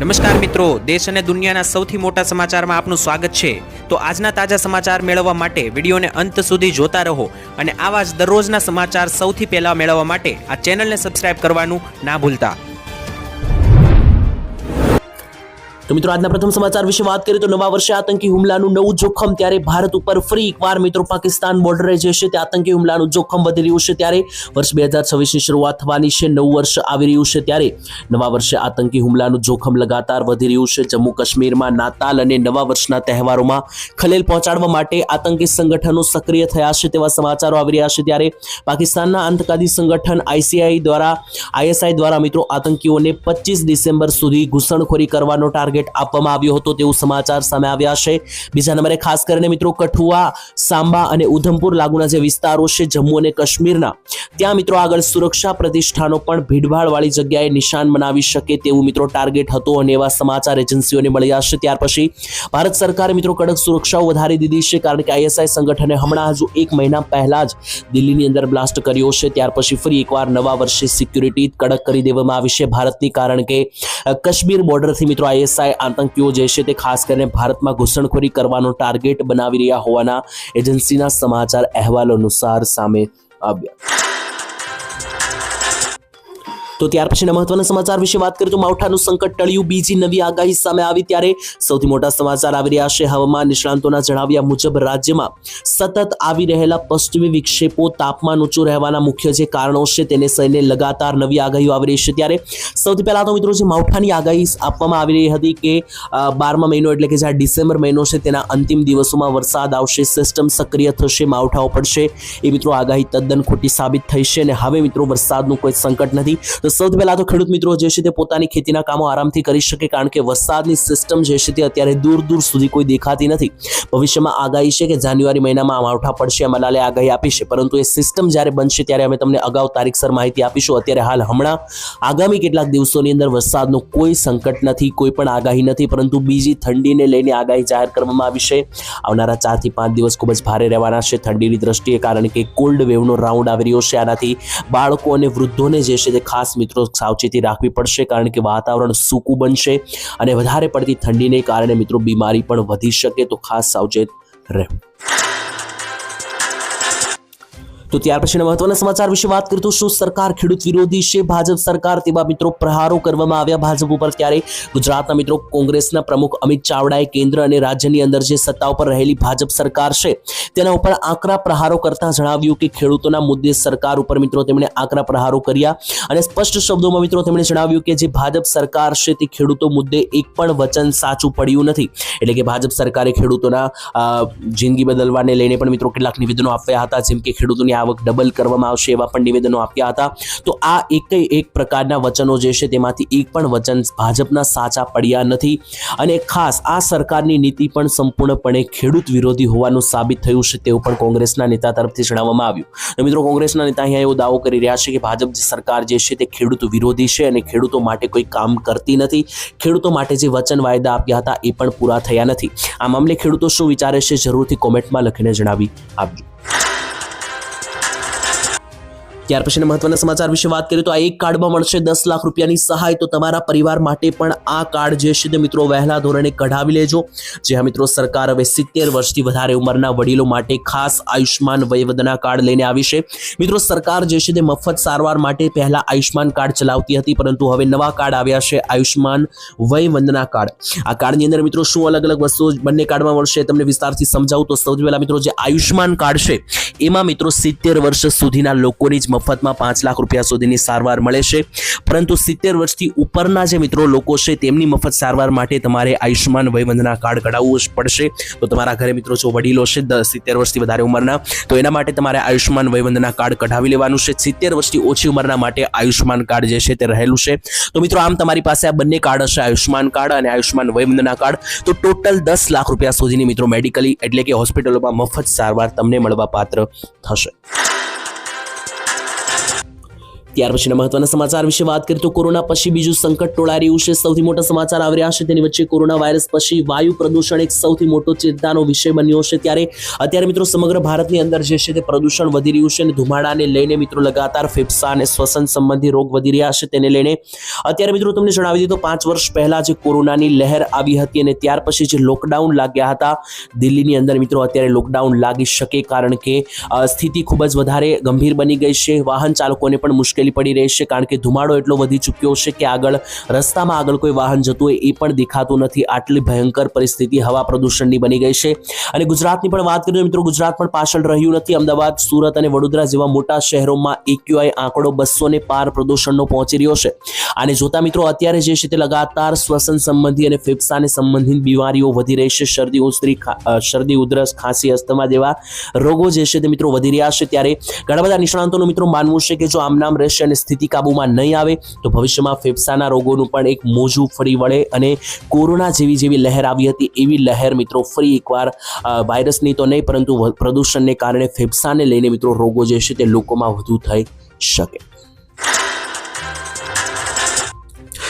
નમસ્કાર મિત્રો, દેશ અને દુનિયાના સૌથી મોટા સમાચારમાં આપનું સ્વાગત છે। તો આજના તાજા સમાચાર મેળવવા માટે વિડીયોને અંત સુધી જોતા રહો અને આવા જ દરરોજના સમાચાર સૌથી પહેલા મેળવવા માટે આ ચેનલને સબસ્ક્રાઇબ કરવાનું ના ભૂલતા। तो मित्रों आज प्रथम समाचार विषय बात करें तो नवा वर्षे आतंकी हुमलाનું નવું જોખમ। ત્યારે ભારત ઉપર ફરી એકવાર મિત્રો પાકિસ્તાન બોર્ડરે જે છે તે આતંકી હુમલાનું જોખમ વધી રહ્યું છે। ત્યારે વર્ષ 2026ની શરૂઆત થવાની છે, નવું વર્ષ આવી રહ્યું છે, ત્યારે નવા વર્ષે આતંકી હુમલાનું જોખમ લગાતાર વધી રહ્યું છે। જમ્મુ કાશ્મીરમાં નાતાલ અને નવા વર્ષના તહેવારોમાં ખલેલ પહોંચાડવા માટે આતંકી સંગઠનો સક્રિય થયા છે તેવા સમાચારો આવી રહ્યા છે। ત્યારે પાકિસ્તાનના આતંકવાદી સંગઠન આઈએસઆઈ દ્વારા મિત્રો આતંકીઓને 25 ડિસેમ્બર સુધી ઘૂસણખોરી કરવાનો ટાર્ગેટ આપવામાં આવ્યો હતો તેવું સમાચાર સામે આવ્યા છે। બીજા નંબરે ખાસ કરીને મિત્રો કઠુઆ, સાંબા અને ઉધમપુર લાગુના જે વિસ્તારો છે જમ્મુ અને કાશ્મીરના, ત્યાં મિત્રો આગળ સુરક્ષા પ્રતિષ્ઠાનો પણ ભીડભાડવાળી જગ્યાએ નિશાન બનાવી શકે તેવું મિત્રો ટાર્ગેટ હતો અને એવા સમાચાર એજન્સીઓને મળ્યા છે। ત્યાર પછી ભારત સરકારે મિત્રો કડક સુરક્ષાઓ વધારી દીધી છે, કારણ કે આઈએસઆઈ સંગઠને હમણાં હજુ 1 મહિના પહેલા જ દિલ્હીની અંદર બ્લાસ્ટ કર્યો છે। ત્યાર પછી ફરી એકવાર નવા વર્ષે સિક્યુરિટી કડક કરી દેવામાં આવી છે ભારતની, કારણ કે કાશ્મીર બોર્ડરથી મિત્રો આઈએસઆઈ આતંકીઓ જે છે તે ખાસ કરીને ભારતમાં ઘૂસણખોરી કરવાનો ટાર્ગેટ બનાવી રહ્યા હોવાના એજન્સીના સમાચાર અહેવાલો અનુસાર સામે આવ્યા। તો ત્યાર પછીના મહત્વના સમાચાર વિશે વાત કરીએ તો માવઠાનું સંકટ ટળ્યું, બીજી નવી આગાહી સામે આવી। ત્યારે સૌથી મોટા સમાચાર આવી રહ્યા છે। હવામાન નિષ્ણાંતોના જણાવ્યા મુજબ રાજ્યમાં સતત આવી રહેલા પશ્ચિમી વિક્ષેપો તાપમાન ઊંચું રહેવાના મુખ્ય જે કારણો છે તેને લઈને લગાતાર નવી આગાહીઓ આવી રહી છે। ત્યારે સૌથી પહેલા તો મિત્રો જે માવઠાની આગાહી આપવામાં આવી રહી હતી કે 12મા મહિનો એટલે કે જે ડિસેમ્બર મહિનો છે તેના અંતિમ દિવસોમાં વરસાદ આવશે, સિસ્ટમ સક્રિય થશે, માવઠાઓ પડશે, એ મિત્રો આગાહી તદ્દન ખોટી સાબિત થઈ છે અને હવે મિત્રો વરસાદનું કોઈ સંકટ નથી। સૌથી પહેલા તો ખેડૂત મિત્રો જે છે તે પોતાની ખેતીના કામો આરામથી કરી શકે, કારણ કે વરસાદની સિસ્ટમ જે છે તે અત્યારે દૂર દૂર સુધી કોઈ દેખાતી નથી। ભવિષ્યમાં આગાહી છે કે જાન્યુઆરી મહિનામાં માવઠા પડશે, અંબાલાલે આગાહી આપી છે, પરંતુ એ સિસ્ટમ જ્યારે બનશે ત્યારે અમે તમને અગાઉ તારીખસર માહિતી આપીશું। અત્યારે હમણાં આગામી કેટલાક દિવસોની અંદર વરસાદનું કોઈ સંકટ નથી, કોઈ પણ આગાહી નથી, પરંતુ બીજી ઠંડીને લઈને આગાહી જાહેર કરવામાં આવી છે। આવનારા 4 થી 5 દિવસ ખૂબ જ ભારે રહેવાના છે ઠંડીની દ્રષ્ટિએ, કારણ કે કોલ્ડ વેવનો રાઉન્ડ આવી રહ્યો છે। આનાથી બાળકો અને વૃદ્ધોને જે છે તે ખાસ મિત્રો સાવચેતી રાખવી પડશે, કારણ કે વાતાવરણ સૂકું બનશે અને વધારે પડતી ઠંડીને કારણે મિત્રો બીમારી પણ વધી શકે, તો ખાસ સાવચેત રહેવું। તો ત્યાર પછીના મહત્વના સમાચાર વિશે વાત કરીએ તો શું સરકાર ખેડૂત વિરોધી છે? ભાજપ સરકાર તેવા મિત્રો પ્રહારો કરવામાં આવ્યા ભાજપ ઉપર। ત્યારે ગુજરાતના મિત્રો કોંગ્રેસના પ્રમુખ અમિત ચાવડાએ કેન્દ્ર અને રાજ્યની અંદર જે સત્તા ઉપર રહેલી ભાજપ સરકાર છે તેના ઉપર આકરા પ્રહારો કરતા જણાવ્યું કે ખેડૂતોના મુદ્દે સરકાર ઉપર મિત્રો તેમણે આકરા પ્રહારો કર્યા અને સ્પષ્ટ શબ્દોમાં મિત્રો તેમણે જણાવ્યું કે જે ભાજપ સરકાર છે તે ખેડૂતો મુદ્દે એક પણ વચન સાચું પડ્યું નથી। એટલે કે ભાજપ સરકારે ખેડૂતોના જિંદગી બદલવાને લઈને પણ મિત્રો કેટલાક નિવેદનો આપ્યા હતા, જેમ કે ખેડૂતોની આવક ડબલ કરવામાં આવશે એવા પણ નિવેદનો આપ્યા હતા। તો આ એક પ્રકારના વચનો જે છે તેમાંથી એક પણ વચન ભાજપના સાચા પડ્યા નથી અને ખાસ આ સરકારની નીતિ પણ સંપૂર્ણપણે ખેડૂત વિરોધી હોવાનું સાબિત થયું છે તેવું પણ કોંગ્રેસના નેતા તરફથી જણાવવામાં આવ્યું। તો મિત્રો કોંગ્રેસના નેતા અહીંયા એવો દાવો કરી રહ્યા છે કે ભાજપ સરકાર જે છે તે ખેડૂત વિરોધી છે અને ખેડૂતો માટે કોઈ કામ કરતી નથી, ખેડૂતો માટે જે વચન વાયદા આપ્યા હતા એ પણ પૂરા થયા નથી। આ મામલે ખેડૂતો શું વિચારે છે જરૂરથી કોમેન્ટમાં લખીને જણાવી આપજો। ત્યાર પછીના મહત્વના સમાચાર વિશે વાત કરીએ તો આ એક કાર્ડમાં મળશે 10 લાખ રૂપિયાની સહાય। તો તમારા પરિવાર માટે પણ આ કાર્ડ જે છે તે મિત્રો વહેલા ધોરણે કઢાવી લેજો। જે હા મિત્રો સરકાર હવે 70 વર્ષથી વધારે ઉંમરના વડીલો માટે ખાસ આયુષ્માન વયવંદના કાર્ડ લઈને આવી છે। મિત્રો સરકાર જે છે તે મફત સારવાર માટે પહેલા આયુષ્માન કાર્ડ ચલાવતી હતી, પરંતુ હવે નવા કાર્ડ આવ્યા છે આયુષ્માન વયવંદના કાર્ડ। આ કાર્ડની અંદર મિત્રો શું અલગ અલગ વસ્તુઓ બંને કાર્ડમાં મળશે તમને વિસ્તારથી સમજાવું તો સૌથી પહેલા મિત્રો જે આયુષ્માન કાર્ડ છે એમાં મિત્રો 70 વર્ષ સુધીના લોકોની જ મફતમાં 5 લાખ રૂપિયા સુધીની સારવાર મળે છે, પરંતુ 70 વર્ષથી ઉપરના જે મિત્રો લોકો છે તેમની મફત સારવાર માટે તમારે આયુષ્માન વયવંદના કાર્ડ કઢાવવું જ પડશે। તો તમારા ઘરે મિત્રો જો વડીલો છે 70 વર્ષથી વધારે ઉંમરના, તો એના માટે તમારે આયુષ્માન વયવંદના કાર્ડ કઢાવી લેવાનું છે। 70 વર્ષથી ઓછી ઉંમરના માટે આયુષ્માન કાર્ડ જે છે તે રહેલું છે। તો મિત્રો આમ તમારી પાસે આ બંને કાર્ડ હશે, આયુષ્માન કાર્ડ અને આયુષ્માન વયવંદના કાર્ડ, તો ટોટલ 10 લાખ રૂપિયા સુધીની મિત્રો મેડિકલી એટલે કે હોસ્પિટલોમાં મફત સારવાર તમને મળવા પાત્ર થશે। ત્યાર પછીના મહત્વના સમાચાર વિશે વાત કરીએ તો કોરોના પછી બીજું સંકટ ટોળાઈ રહ્યું છે. સૌથી મોટા સમાચાર આવી રહ્યા છે તેની વચ્ચે કોરોના વાયરસ પછી વાયુ પ્રદૂષણ એક સૌથી મોટો ચિંતાનો વિષય બન્યો છે. ત્યારે અત્યારે મિત્રો સમગ્ર ભારતની અંદર જે છે તે પ્રદૂષણ વધી રહ્યું છે અને ધુમાડાને લઈને મિત્રો લગાતાર ફેફસા અને શ્વસન સંબંધી રોગ વધી રહ્યા છે. તેને લઈને અત્યારે મિત્રો તમને જણાવી દીધું 5 વર્ષ પહેલા જે કોરોનાની લહેર આવી હતી અને ત્યાર પછી જે લોકડાઉન લાગ્યા હતા દિલ્હીની અંદર મિત્રો અત્યારે લોકડાઉન લાગી શકે કારણ કે સ્થિતિ ખૂબ જ વધારે ગંભીર બની ગઈ છે. વાહન ચાલકોને પણ મુશ્કેલી પડી રહી છે કારણ કે ધુમાડો એટલો વધી ચૂક્યો છે કે રસ્તામાં આગળ કોઈ વાહન જતું હોય એ પણ દેખાતું નથી. આટલી ભયંકર પરિસ્થિતિ હવા પ્રદૂષણની બની ગઈ છે. અને ગુજરાતની પણ વાત કરીએ તો મિત્રો ગુજરાત પણ પાછળ રહ્યું નથી. અમદાવાદ, સુરત અને વડોદરા જેવા મોટા શહેરોમાં AQI આંકડો 200 ને પાર પ્રદૂષણનો પહોંચી રહ્યો છે. આને જોતા મિત્રો અત્યારે જે છે તે લગાતાર શ્વસન સંબંધી અને ફેફસાને સંબંધિત બીમારીઓ વધી રહી છે. શરદી, ઉધરસ, ખાંસી, અસ્થમા જેવા રોગો જે છે તે મિત્રો વધી રહ્યા છે. ત્યારે ઘણા બધા નિષ્ણાંતોનું મિત્રો માનવું છે કે જો આમ રહેશે અને સ્થિતિ કાબૂમાં નહીં આવે તો ભવિષ્યમાં ફેફસાના રોગોનું પણ એક મોજું ફરી વળે અને કોરોના જેવી લહેર આવી હતી એવી લહેર મિત્રો ફરી એકવાર વાયરસની તો નહીં પરંતુ પ્રદૂષણને કારણે ફેફસાને લઈને મિત્રો રોગો જે છે તે લોકોમાં વધુ થઈ શકે.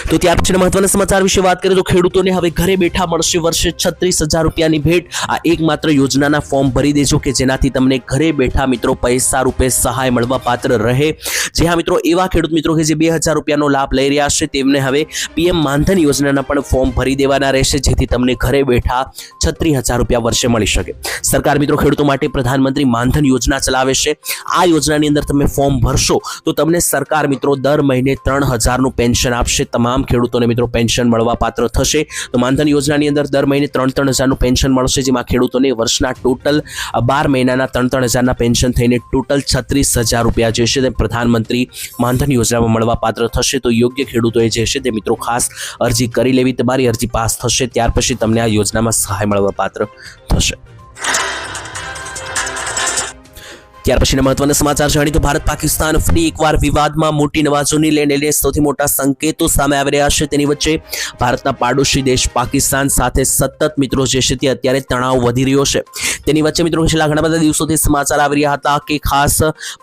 તો ત્યાર પછીના મહત્વના સમાચાર વિશે વાત કરીએ તો ખેડૂતોને હવે ઘરે બેઠા મળશે વર્ષે 36,000 રૂપિયાની ભેટ. આ એકમાત્ર યોજનાના ફોર્મ ભરી દેજો કે જેનાથી તમને ઘરે બેઠા મિત્રો પૈસા રૂપે સહાય મળવા પાત્ર રહે. જે હા મિત્રો એવા ખેડૂત મિત્રો કે જે 2,000 રૂપિયાનો લાભ લઈ રહ્યા છે તેમને હવે PM માનધન યોજનાના પણ ફોર્મ ભરી દેવાના રહેશે જેથી તમને ઘરે બેઠા 36,000 રૂપિયા વર્ષે મળી શકે. સરકાર મિત્રો ખેડૂતો માટે પ્રધાનમંત્રી માનધન યોજના ચલાવે છે. આ યોજનાની અંદર તમે ફોર્મ ભરશો તો તમને સરકાર મિત્રો દર મહિને 3,000નું પેન્શન આપશે. તમામ ખેડૂતોને મિત્રો પેન્શન મળવા પાત્ર થશે. તો માનધન યોજનાની અંદર દર મહિને 3,000નું પેન્શન મળશે જેમાં ખેડૂતોને વર્ષના ટોટલ 12 મહિનાના 3,000ના પેન્શન થઈને ટોટલ 36,000 રૂપિયા જે છે તે પ્રધાનમંત્રી માનધન યોજનામાં મળવા પાત્ર થશે. તો યોગ્ય ખેડૂતોએ જે છે તે મિત્રો ખાસ અરજી કરી લેવી. તમારી અરજી પાસ થશે ત્યાર પછી તમને આ યોજનામાં સહાય મળવા પાત્ર થશે. ત્યાર પછીના મહત્વના સમાચાર જાણીએ તો ભારત પાકિસ્તાન ફરી એકવાર વિવાદમાં મોટી નવાજોની લઈને સૌથી મોટા સંકેતો સામે આવી રહ્યા છે. તેની વચ્ચે ભારતના પાડોશી દેશ પાકિસ્તાન સાથે સતત મિત્રો જે છે તે અત્યારે તણાવ વધી રહ્યો છે. તેની વચ્ચે મિત્રો છેલ્લા ઘણા બધા દિવસોથી સમાચાર આવી રહ્યા હતા કે ખાસ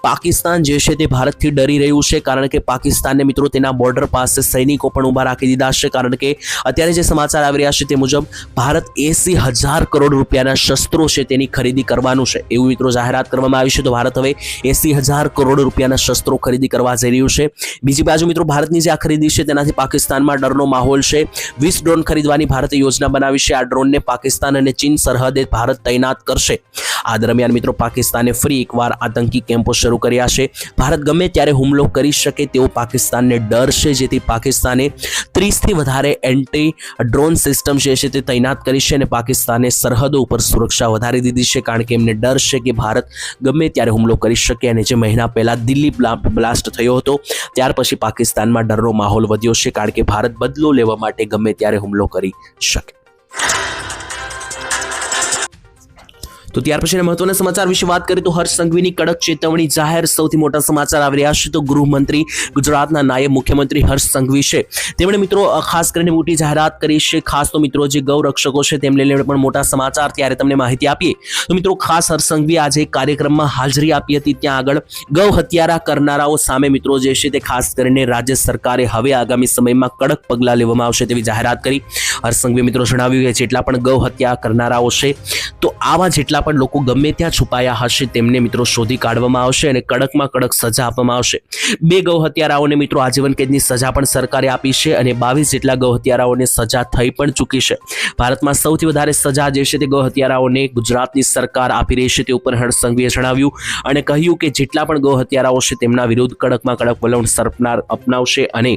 પાકિસ્તાન જે છે તે ભારતથી ડરી રહ્યું છે કારણ કે પાકિસ્તાનને મિત્રો તેના બોર્ડર પાસે સૈનિકો પણ ઊભા રાખી દીધા છે કારણ કે અત્યારે જે સમાચાર આવી રહ્યા છે તે મુજબ ભારત 80,000 કરોડ રૂપિયાના શસ્ત્રો છે તેની ખરીદી કરવાનું છે એવું મિત્રો જાહેરાત કરવામાં આવી છે. તો ભારત હવે 80,000 કરોડ રૂપિયાના શસ્ત્રો ખરીદી કરવા જઈ રહ્યું છે. બીજી બાજુ મિત્રો ભારતની જે આ ખરીદી છે તેનાથી પાકિસ્તાનમાં ડરનો માહોલ છે. 20 ડ્રોન ખરીદવાની ભારતે યોજના બનાવી છે. આ ડ્રોનને પાકિસ્તાન અને ચીન સરહદે ભારત તૈનાત કરશે. આ દરમિયાન મિત્રો પાકિસ્તાને ફરી એકવાર આતંકી કેમ્પો શરૂ કર્યા છે. ભારત ગમે ત્યારે હુમલો કરી શકે તેવો પાકિસ્તાનને ડર છે જેથી પાકિસ્તાને 30થી વધારે એન્ટી ડ્રોન સિસ્ટમ જે છે તે તૈનાત કરી છે અને પાકિસ્તાને સરહદો ઉપર સુરક્ષા વધારી દીધી છે કારણ કે એમને ડર છે કે ભારત ગમે ત્યારે હુમલો કરી શકે. અને જે મહિના પહેલા દિલ્હી બ્લાસ્ટ થયો હતો ત્યાર પછી પાકિસ્તાનમાં ડરનો માહોલ વધ્યો છે કારણ કે ભારત બદલો લેવા માટે ગમે ત્યારે હુમલો કરી શકે. તો ત્યાર પછીના મહત્વના સમાચાર વિશે વાત કરીએ તો હર્ષ સંઘવીની કડક ચેતવણી જાહેર. સૌથી મોટા સમાચાર આવી રહ્યા છે તો ગૃહમંત્રી ગુજરાતના નાયબ મુખ્યમંત્રી હર્ષ સંઘવી છે તેમણે મિત્રો ખાસ કરીને મોટી જાહેરાત કરી છે. ખાસ તો મિત્રો જે ગૌ રક્ષકો છે તેમને લઈને પણ મોટા સમાચાર ત્યારે તમને માહિતી આપીએ તો મિત્રો ખાસ હર્ષ સંઘવી આજે એક કાર્યક્રમમાં હાજરી આપી હતી. ત્યાં આગળ ગૌ હત્યારા કરનારાઓ સામે મિત્રો જે છે તે ખાસ કરીને રાજ્ય સરકારે હવે આગામી સમયમાં કડક પગલાં લેવામાં આવશે તેવી જાહેરાત કરી. હર્ષ સંઘવી મિત્રો જણાવ્યું કે જેટલા પણ ગૌ હત્યા કરનારાઓ છે તો આવા જેટલા પણ લોકો ગમે ત્યાં છુપાયા હશે તેમને મિત્રો શોધી કાઢવામાં આવશે અને કડકમાં કડક સજા આપવામાં આવશે. 2 ગૌ હત્યારાઓને મિત્રો આજીવન કેદની સજા પણ સરકારે આપી છે અને 22 જેટલા ગૌ હત્યારાઓને સજા થઈ પણ ચૂકી છે. ભારતમાં સૌથી વધારે સજા જે છે તે ગૌ હત્યારાઓને ગુજરાતની સરકાર આપી રહી છે તે ઉપર હર્ષ સંઘવીએ જણાવ્યું અને કહ્યું કે જેટલા પણ ગૌ હત્યારાઓ છે તેમના વિરુદ્ધ કડકમાં કડક વલણ સરકાર અપનાવશે અને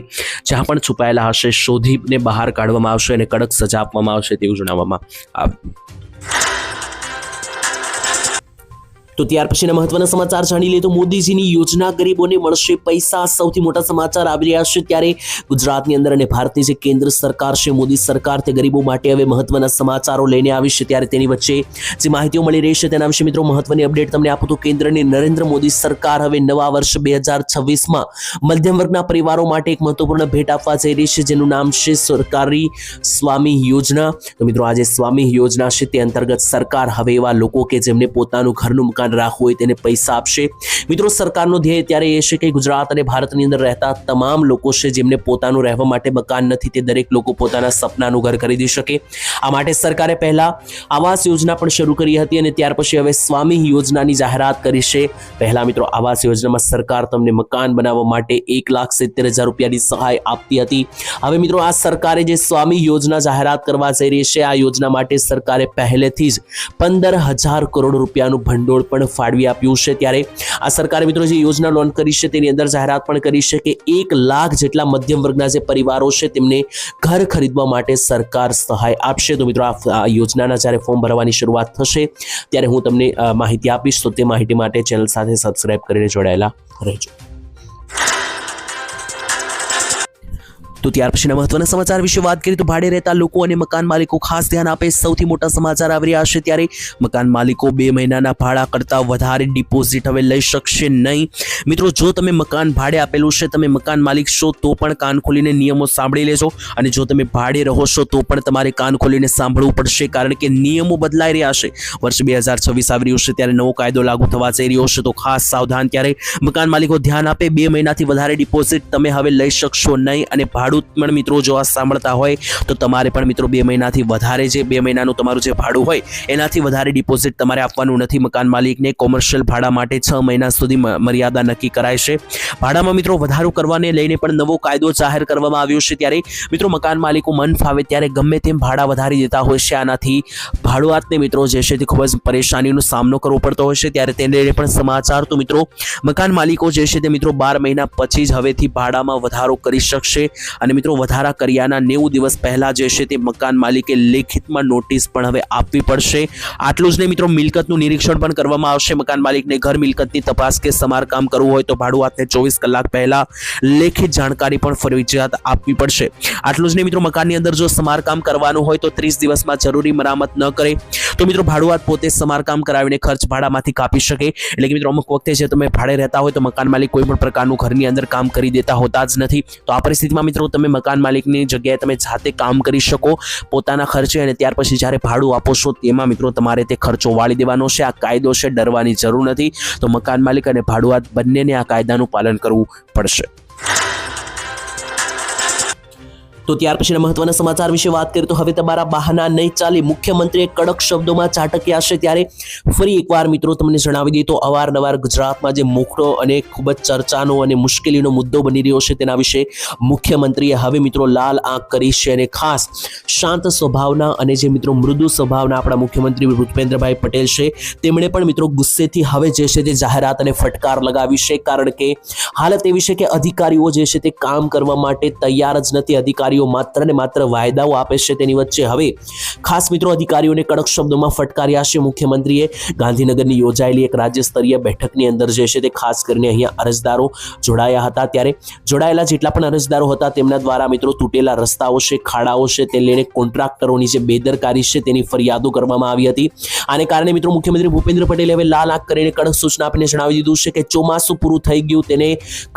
જ્યાં પણ છુપાયેલા હશે શોધીને બહાર કાઢવામાં આવશે અને કડક સજા આપવામાં આવશે તેવું જણાવવામાં આવ્યું. તો ત્યાર પછીના મહત્વના સમાચાર જાણી લઈએ તો મોદીજીની યોજના ગરીબોને મળશે પૈસા. સૌથી મોટા સમાચાર આવી રહ્યા છે. ત્યારે ગુજરાતની અંદર અને ભારતની જે કેન્દ્ર સરકાર છે મોદી સરકાર તે ગરીબો માટે હવે મહત્વના સમાચારો લઈને આવી છે. ત્યારે તેની વચ્ચે જે માહિતીઓ મળી રહી છે તેના વિશે મિત્રો મહત્વની અપડેટ તમને આપું તો કેન્દ્રની નરેન્દ્ર મોદી સરકાર હવે નવા વર્ષ 2026માં મધ્યમ વર્ગના પરિવારો માટે એક મહત્વપૂર્ણ ભેટ આપવા જઈ રહી છે જેનું નામ છે સરકારી સ્વામી યોજના. તો મિત્રો આ જે સ્વામી યોજના છે તે અંતર્ગત સરકાર હવે એવા લોકો કે જેમને પોતાનું ઘરનું મકાન મકાન રાખવું હોય તેને પૈસા આપશે. મિત્રો સરકારનો ધ્યેય ત્યારે એ છે કે ગુજરાત અને ભારતની અંદર રહેતા તમામ લોકો છે જેમને પોતાનું રહેવા માટે મકાન નથી તે દરેક લોકો પોતાના સપનાનું ઘર ખરીદી શકે. આ માટે સરકારે પહેલા આવાસ યોજના પણ શરૂ કરી હતી અને ત્યાર પછી હવે સ્વામી યોજનાની જાહેરાત કરી છે. પહેલા મિત્રો આવાસ યોજનામાં સરકાર તમને મકાન બનાવવા માટે 1,70,000 રૂપિયાની સહાય આપતી હતી. હવે મિત્રો આ સરકારે જે સ્વામી યોજના જાહેરાત કરવા જઈ રહી છે આ યોજના માટે સરકારે પહેલેથી જ 15,000 કરોડ રૂપિયાનું ભંડોળ પણ ફાળવી આપ્યું છે. ત્યારે આ સરકારે મિત્રો જે યોજના લોન્ચ કરી છે તેની અંદર જાહેરાત પણ કરી છે કે 1 લાખ જેટલા મધ્યમ વર્ગના જે પરિવારો છે તેમને ઘર ખરીદવા માટે સરકાર સહાય આપશે. તો મિત્રો આ યોજનાના જ્યારે ફોર્મ ભરવાની શરૂઆત થશે ત્યારે હું તમને માહિતી આપીશ. તો તે માહિતી માટે ચેનલ સાથે સબસ્ક્રાઇબ કરીને જોડાયેલા રહેજો. તો ત્યાર પછીના મહત્વના સમાચાર વિશે વાત કરીએ તો ભાડે રહેતા લોકો અને મકાન માલિકો ખાસ ધ્યાન આપે. સૌથી મોટા સમાચાર આવી રહ્યા છે. ત્યારે મકાન માલિકો 2 મહિનાના ભાડા કરતાં વધારે ડિપોઝિટ હવે લઈ શકશે નહીં. મિત્રો જો તમે મકાન ભાડે આપેલું છે, તમે મકાન માલિક છો તો પણ કાન ખોલીને નિયમો સાંભળી લેજો. અને જો તમે ભાડે રહો છો તો પણ તમારે કાન ખોલીને સાંભળવું પડશે, કારણ કે નિયમો બદલાઈ રહ્યા છે. વર્ષ 2026 આવી રહ્યું છે ત્યારે નવો કાયદો લાગુ થવા જઈ રહ્યો છે. તો ખાસ સાવધાન. ત્યારે મકાન માલિકો ધ્યાન આપે. 2 મહિનાથી વધારે ડિપોઝિટ તમે હવે લઈ શકશો નહીં. અને ભાડું પણ મિત્રો જો આ સાંભળતા હોય તો તમારે પણ મિત્રો 2 મહિનાથી વધારે જે 2 મહિનાનું તમારું જે ભાડું હોય એનાથી વધારે ડિપોઝિટ તમારે આપવાનું નથી. મકાન માલિકને કોમર્શિયલ ભાડા માટે 6 મહિના સુધી મર્યાદા નક્કી કરાય છે. ભાડામાં મિત્રો વધારો કરવાને લઈને પણ નવો કાયદો જાહેર કરવામાં આવ્યો છે. ત્યારે મિત્રો મકાન માલિકો મન ફાવે ત્યારે ગમે તેમ ભાડા વધારી દેતા હોય છે. આનાથી ભાડુઆતને મિત્રો જે છે તે ખૂબ જ પરેશાનીનો સામનો કરવો પડતો હોય છે. ત્યારે તેને લઈને પણ સમાચાર. તો મિત્રો મકાન માલિકો જે છે તે મિત્રો 12 મહિના પછી જ હવેથી ભાડામાં વધારો કરી શકશે. અને મિત્રો વધારા કર્યાના 90 દિવસ પહેલા જે છે તે મકાન માલિકે લેખિતમાં નોટિસ પણ હવે આપવી પડશે. આટલું જ નહીં મિત્રો, મિલકતનું નિરીક્ષણ પણ કરવામાં આવશે. મકાન માલિકને ઘર મિલકતની તપાસ કે સમારકામ કરવું હોય તો ભાડુઆતને 24 કલાક પહેલા લેખિત જાણકારી પણ ફરજિયાત આપવી પડશે. આટલું જ નહીં મિત્રો, મકાનની અંદર જો સમારકામ કરવાનું હોય તો 30 દિવસમાં જરૂરી મરામત ન કરે તો મિત્રો ભાડુઆત પોતે સમારકામ કરાવીને ખર્ચ ભાડામાંથી કાપી શકે. એટલે કે મિત્રો અમુક વખતે જે તમે ભાડે રહેતા હોય તો મકાન માલિક કોઈ પણ પ્રકારનું ઘરની અંદર કામ કરી દેતા હોતા જ નથી. તો આ પરિસ્થિતિમાં મિત્રો તમે મકાન માલિકની જગ્યાએ તમે જાતે કામ કરી શકો પોતાના ખર્ચે. અને ત્યાર પછી જ્યારે ભાડું આપો છો તેમાં મિત્રો તમારે તે ખર્ચો વાળી દેવાનો છે. આ કાયદો છે, ડરવાની જરૂર નથી. તો મકાન માલિક અને ભાડુઆત બંનેને આ કાયદાનું પાલન કરવું પડશે. તો ત્યાર પછીના મહત્વના સમાચાર વિશે વાત કરીએ તો હવે તમારા બહાના નહીં ચાલે. મુખ્યમંત્રીએ કડક શબ્દોમાં ચાટક્યા છે. ત્યારે ફરી એકવાર મિત્રો તમને જણાવી દઈએ તો અવારનવાર ગુજરાતમાં જે મોખડો અને ખૂબ જ ચર્ચાનો અને મુશ્કેલીનો મુદ્દો બની રહ્યો છે તેના વિશે મુખ્યમંત્રીએ હવે મિત્રો લાલ આંખ કરી છે. અને ખાસ શાંત સ્વભાવના અને જે મિત્રો મૃદુ સ્વભાવના આપણા મુખ્યમંત્રી ભૂપેન્દ્રભાઈ પટેલ છે તેમણે પણ મિત્રો ગુસ્સેથી હવે જે છે તે જાહેરાત અને ફટકાર લગાવી છે. કારણ કે હાલત એવી છે કે અધિકારીઓ જે છે તે કામ કરવા માટે તૈયાર જ નથી. અધિકારીઓ માત્ર ને માત્ર વાયદાઓ આપે છે. તેની વચ્ચે હવે ખાસ મિત્રો અધિકારીઓને કડક શબ્દોમાં ફટકાર્યા છે. મુખ્યમંત્રીએ ગાંધીનગરની યોજાયેલી એક રાજ્ય સ્તરીય બેઠકની અંદર જે છે તે ખાસ કરીને અહીંયા અરજદારો જોડાયા હતા. ત્યારે જોડાયેલા જેટલા પણ અરજદારો હતા તેમના દ્વારા મિત્રો તૂટેલા રસ્તાઓ છે, ખાડાઓ છે તે લઈને કોન્ટ્રાક્ટરોની જે બેદરકારી છે તેની ફરિયાદો કરવામાં આવી હતી. આને કારણે મિત્રો મુખ્યમંત્રી ભૂપેન્દ્ર પટેલે હવે લાલ આંખ કરીને કડક સૂચના આપીને જણાવી દીધું છે કે ચોમાસું પૂરું થઈ ગયું, તેને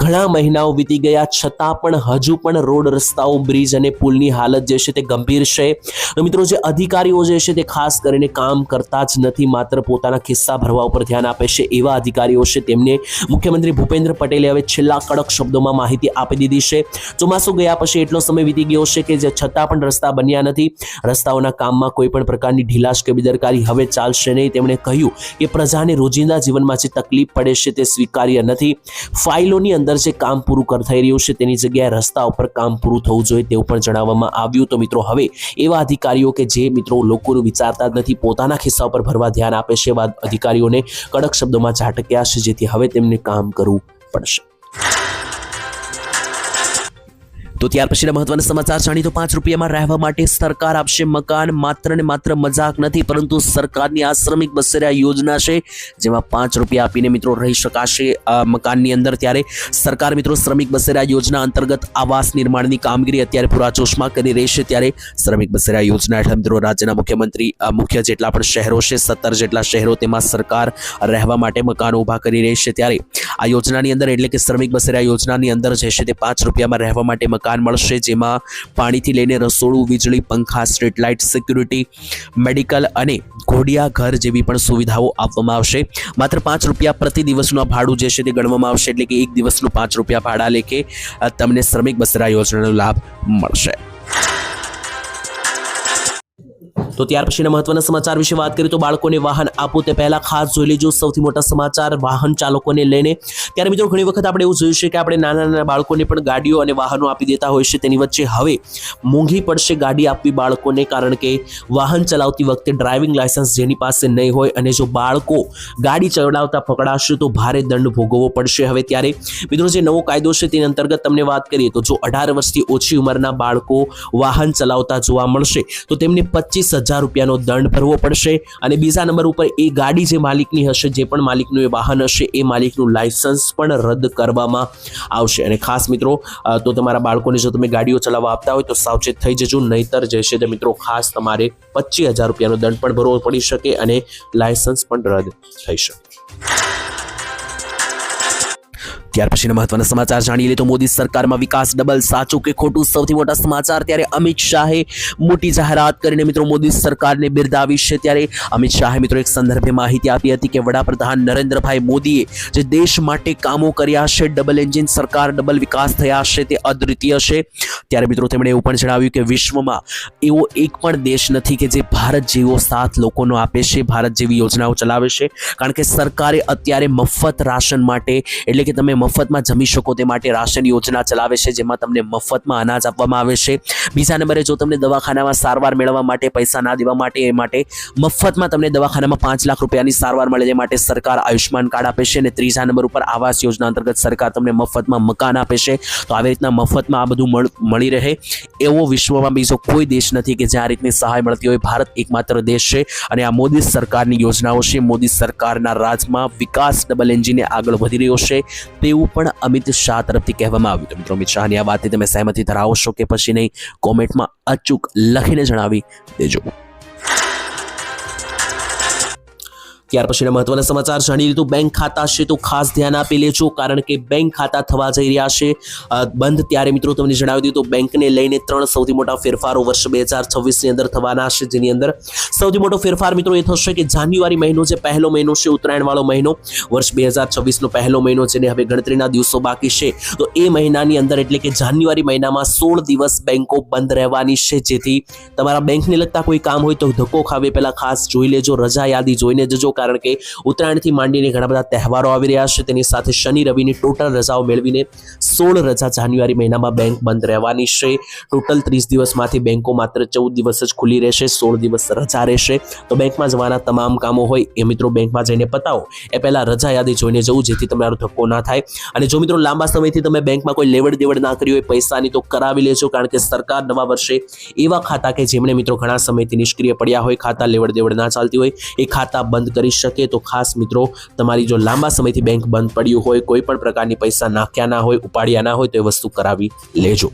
ઘણા મહિનાઓ વીતી ગયા છતાં પણ હજુ પણ રોડ, રસ્તાઓ, બ્રિજ અને પુલની હાલત જે છે તે ગંભીર છે. તો મિત્રો જે અધિકારીઓ જે છે તે ખાસ કરીને કામ કરતા જ નથી, માત્ર પોતાના ખિસ્સા ભરવા ઉપર ધ્યાન આપે છે. એવા અધિકારીઓ છે તેમને મુખ્યમંત્રી ભૂપેન્દ્ર પટેલે હવે છેલ્લા કડક શબ્દોમાં માહિતી આપી દીધી છે. ચોમાસું ગયા પછી એટલો સમય વીતી ગયો છે કે જે છતાં પણ રસ્તા બન્યા નથી. રસ્તાઓના કામમાં કોઈ પણ પ્રકારની ઢીલાશ કે બેદરકારી હવે ચાલશે નહીં. તેમણે કહ્યું કે પ્રજાને રોજિંદા જીવનમાં જે તકલીફ પડે છે તે સ્વીકાર્ય નથી. ફાઇલોની અંદર જે કામ પૂરું થઈ રહ્યું છે તેની જગ્યાએ રસ્તા ઉપર કામ પૂરું થવું જોઈએ તેવું પણ જણાવવામાં આવ્યું. તો મિત્રો હવે એવા અધિકારીઓ કે જે મિત્રો લોકોનું વિચારતા જ નથી, પોતાના ખિસ્સા ઉપર ભરવા ધ્યાન આપે છે, એવા અધિકારીઓને કડક શબ્દોમાં ઝાટક્યા છે, જેથી હવે તેમને કામ કરવું પડશે. તો ત્યાર પછીના મહત્વના સમાચાર જાણી તો 5 રૂપિયામાં રહેવા માટે સરકાર આપશે મકાન. માત્ર ને માત્ર મજાક નથી, પરંતુ સરકારની આ શ્રમિક બસેરા યોજના છે જેમાં 5 રૂપિયા આપીને મિત્રો રહી શકાશે મકાનની અંદર. ત્યારે સરકાર મિત્રો શ્રમિક બસેરા યોજના અંતર્ગત આવાસ નિર્માણની કામગીરી અત્યારે પૂરાજોશમાં કરી રહી છે. ત્યારે શ્રમિક બસેરા યોજના હેઠળ મિત્રો રાજ્યના મુખ્યમંત્રી મુખ્ય જેટલા પણ શહેરો છે 17 જેટલા શહેરો તેમાં સરકાર રહેવા માટે મકાનો ઊભા કરી રહી છે. ત્યારે આ યોજનાની અંદર એટલે કે શ્રમિક બસેરા યોજનાની અંદર જે છે તે 5 રૂપિયામાં રહેવા માટે મકાન મકાન મળશે, જેમાં પાણીથી લઈને રસોડું, વીજળી, પંખા, સ્ટ્રીટ લાઇટ, સિક્યુરિટી, મેડિકલ અને ઘોડિયા ઘર જેવી પણ સુવિધાઓ આપવામાં આવશે. માત્ર 5 રૂપિયા પ્રતિ દિવસનું ભાડું જે છે તે ગણવામાં આવશે, એટલે કે એક દિવસનું 5 રૂપિયા ભાડા લેખે તમને શ્રમિક બસરા યોજનાનો લાભ મળશે. તો ત્યાર પછીના મહત્વના સમાચાર વિશે વાત કરીએ તો બાળકોને વાહન આપો તે પહેલા ખાસ જોઈ લેજો સૌથી મોટા સમાચાર વાહન ચાલકોને લઈને. ત્યારે મિત્રો ઘણી વખત આપણે એવું જોયું છે કે આપણે નાના નાના બાળકોને પણ ગાડીઓ અને વાહનો આપી દેતા હોય છે. તેની વચ્ચે હવે મોંઘી પડશે ગાડી આપવી બાળકોને, કારણ કે વાહન ચલાવતી વખતે ડ્રાઇવિંગ લાયસન્સ જેની પાસે નહીં હોય અને જો બાળકો ગાડી ચલાવતા પકડાશે તો ભારે દંડ ભોગવવો પડશે. હવે ત્યારે મિત્રો જે નવો કાયદો છે તેની અંતર્ગત તમને વાત કરીએ તો જો 18 વર્ષથી ઓછી ઉંમરના બાળકો વાહન ચલાવતા જોવા મળશે તો તેમને 25,000 રૂપિયાનો દંડ ભરવો પડશે. અને બીજા નંબર ઉપર એ ગાડી જે માલિકની હશે, જે પણ માલિકનું એ વાહન હશે, એ માલિકનું લાયસન્સ પણ રદ કરવામાં આવશે. અને ખાસ મિત્રો તો તમારા બાળકોને જો તમે ગાડીઓ ચલાવવા આપતા હોય તો સાવચેત થઈ જજો, નહીતર જે છે તે મિત્રો ખાસ તમારે 25,000 રૂપિયાનો દંડ પણ ભરવો પડી શકે અને લાયસન્સ પણ રદ થઈ શકે. ત્યાર પછીના મહત્વના સમાચાર જાણી લે તો મોદી સરકારમાં વિકાસ ડબલ, સાચું કે ખોટું? સૌથી મોટા સમાચાર. ત્યારે અમિત શાહે મોટી જાહેરાત કરીને મિત્રો મોદી સરકારને બિરદાવી છે. ત્યારે અમિત શાહે મિત્રો એક સંદર્ભે માહિતી આપી હતી કે વડાપ્રધાન નરેન્દ્રભાઈ મોદીએ જે દેશ માટે કામો કર્યા છે, ડબલ એન્જિન સરકાર, ડબલ વિકાસ થયા છે, તે અદ્વિતીય છે. ત્યારે મિત્રો તેમણે એવું પણ જણાવ્યું કે વિશ્વમાં એવો એક પણ દેશ નથી કે જે ભારત જેવો સાથ લોકોનો આપે છે, ભારત જેવી યોજનાઓ ચલાવે છે. કારણ કે સરકારે અત્યારે મફત રાશન માટે, એટલે કે તમે મફતમાં જમી શકો તે માટે રાશન યોજના ચલાવે છે, જેમાં તમને મફતમાં અનાજ આપવામાં આવે છે. બીજા નંબરે જો તમને દવાખાનામાં સારવાર મેળવવા માટે પૈસા ના દેવા માટે, એ માટે મફતમાં તમને દવાખાનામાં 5 લાખ રૂપિયાની સારવાર મળે, તે માટે સરકાર આયુષ્માન કાર્ડ આપે છે. અને ત્રીજા નંબર ઉપર આવાસ યોજના અંતર્ગત સરકાર તમને મફતમાં મકાન આપે છે. તો આવી રીતના મફતમાં આ બધું મળી રહે એવો વિશ્વમાં બીજો કોઈ દેશ નથી કે જ્યાં આ રીતની સહાય મળતી હોય. ભારત એકમાત્ર દેશ છે અને આ મોદી સરકારની યોજનાઓ છે. મોદી સરકારના રાજમાં વિકાસ ડબલ એન્જિને આગળ વધી રહ્યો છે તેવું પણ અમિત શાહ તરફથી કહેવામાં આવ્યું. તો મિત્રો અમિત શાહની આ વાતથી તમે સહેમતી ધરાવો છો કે પછી નહીં, કોમેન્ટમાં અચૂક લખીને જણાવી દેજો. ત્યાર પછીના મહત્વના સમાચાર જાણી લીધું બેંક ખાતા છે તો ખાસ ધ્યાન આપી લેજો, કારણ કે બેંક ખાતા થવા જઈ રહ્યા છે બંધ. ત્યારે મિત્રો તમને જણાવી દીધું બેંકને લઈને 3 સૌથી મોટા ફેરફારો વર્ષ 2026ની અંદર થવાના છે. જેની અંદર સૌથી મોટો ફેરફાર મિત્રો એ થશે કે જાન્યુઆરી મહિનો જે પહેલો મહિનો છે, ઉત્તરાયણ વાળો મહિનો, વર્ષ 2026નો પહેલો મહિનો, જેને હવે ગણતરીના દિવસો બાકી છે, તો એ મહિનાની અંદર એટલે કે જાન્યુઆરી મહિનામાં 16 દિવસ બેંકો બંધ રહેવાની છે. જેથી તમારા બેંકને લગતા કોઈ કામ હોય તો ધક્કો ખાવે પહેલા ખાસ જોઈ લેજો, રજા યાદી જોઈને જજો, કારણ કે ઉત્તરાયણથી માંડીને ઘણા બધા તહેવારો આવી રહ્યા છે. તેની સાથે શનિ રવિની ટોટલ રજાઓ મેળવીને 16 રજા જાન્યુઆરી મહિનામાં બેંક બંધ રહેવાની છે. ટોટલ 30 દિવસમાંથી બેંકો માત્ર 14 દિવસ જ ખુલ્લી રહેશે, 16 દિવસ રજા રહેશે. તો બેંકમાં જવાના તમામ કામો હોય એ મિત્રો બેંકમાં જઈને પતાવો, એ પહેલા રજા યાદી જોઈને જવું, જેથી તમારો ધક્કો ના થાય. અને જો મિત્રો લાંબા સમયથી તમે બેંકમાં કોઈ લેવડ દેવડ ના કરી હોય પૈસાની, તો કરાવી લેજો, કારણ કે સરકાર નવા વર્ષે એવા ખાતા કે જેમણે મિત્રો ઘણા સમયથી નિષ્ક્રિય પડ્યા હોય, ખાતા લેવડ દેવડ ના ચાલતી હોય, એ ખાતા બંધ કરી શકે. તો ખાસ મિત્રો તમારી જો લાંબા સમયથી બેંક બંધ પડ્યું હોય, કોઈ પણ પ્રકારની પૈસા નાખ્યા ના હોય, ઉપાડ્યા ના હોય, તો એ વસ્તુ કરાવી લેજો.